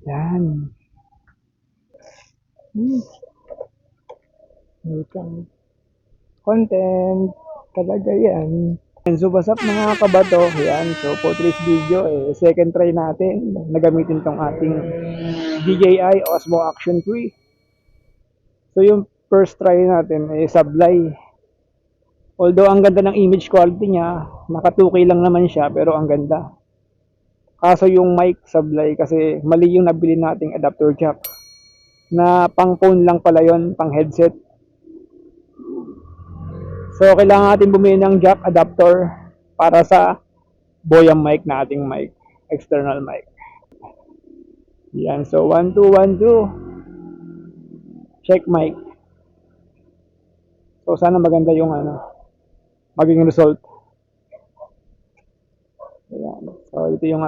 Yan. Welcome. Content. Talaga yan. And so what's up mga kabato? Yan. So for today's video, second try natin na gamitin tong ating DJI Osmo Action 3. So yung first try natin ay sablay. Although ang ganda ng image quality niya, naka 2K lang naman siya pero ang ganda. Kaso yung mic sablay kasi mali yung nabili nating adapter jack. Na pang phone lang pala yon, pang headset. So kailangan natin bumili ng jack adapter para sa Boyam mic na ating mic, external mic. Yan, so 1 2 1 2. Check mic. So sana maganda yung maging result. Ayan. So ito yung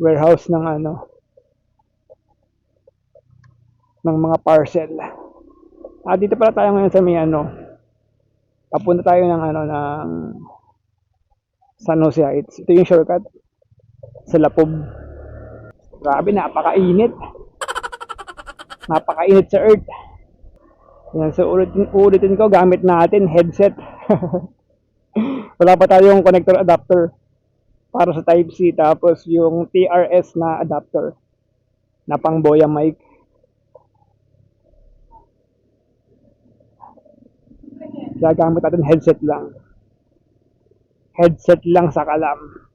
warehouse ng ng mga parcel. Dito pala tayo ngayon sa may papunta tayo ng ng San Jose Heights. Ito yung shortcut sa Lapob. Grabe, napakainit. Napakainit sa earth. Yan, so ulitin ko, gamit natin headset. Wala pa tayong connector adapter para sa Type-C, tapos yung TRS na adapter na pang Boyam mic. Gagamit natin headset lang. Headset lang sa kalam.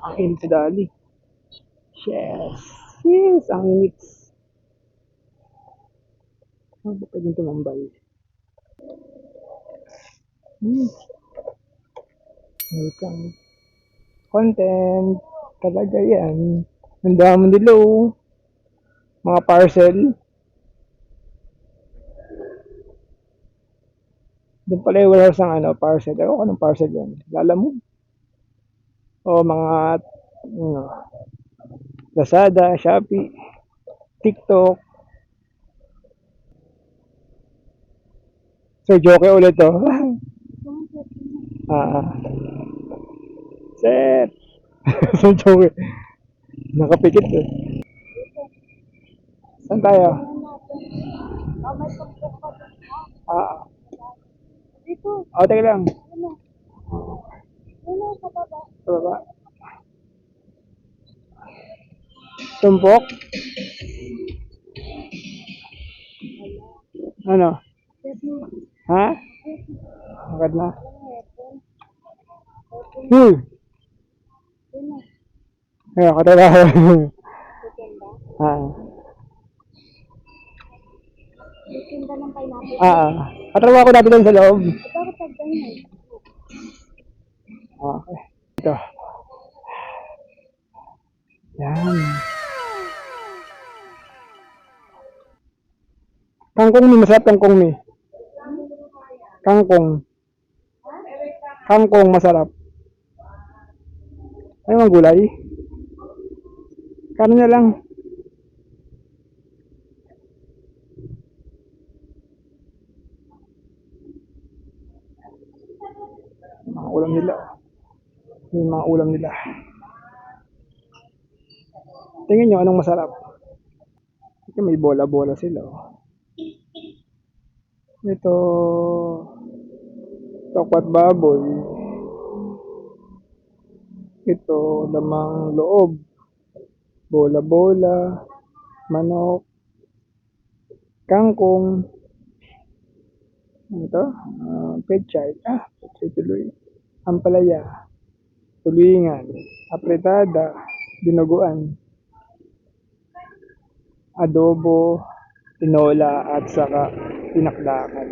Ang init sa dali. Yes, ang init. Ano ba pwedeng tumambay? Welcome. Content. Talaga yan. Ang dami nila mga parcel. Doon pala yung warehouse ng parcel. Ewan ko anong parcel yun. Lala mo? O mga Lazada, Shopee, TikTok. So joke ulit to. Sir. So joke. Nakapikit eh. Saan tayo? Dito. Teka lang. Sa baba. Tumpok? Ano? Ha? Agad na. Ayun, katrabaho. Tinda ng pineapple. Katrabaho ko dati doon sa loob. Bakit pagganyan? Okay. Ito. Yan. Kangkong mi, masarap kangkong mi. Kangkong. Kangkong masarap. Ay, mga gulay. Kano na lang. Mga ulam nila. Yung mga ulam nila. Tingnan nyo anong masarap. Ito may bola-bola sila. Ito tokwat baboy. Ito lamang loob. Bola-bola. Manok. Kangkong. Ito pechay. Pechay tuloy. Ampalaya. Tulingan. Apretada. Dinuguan. Adobo, tinola at saka pinakdakan.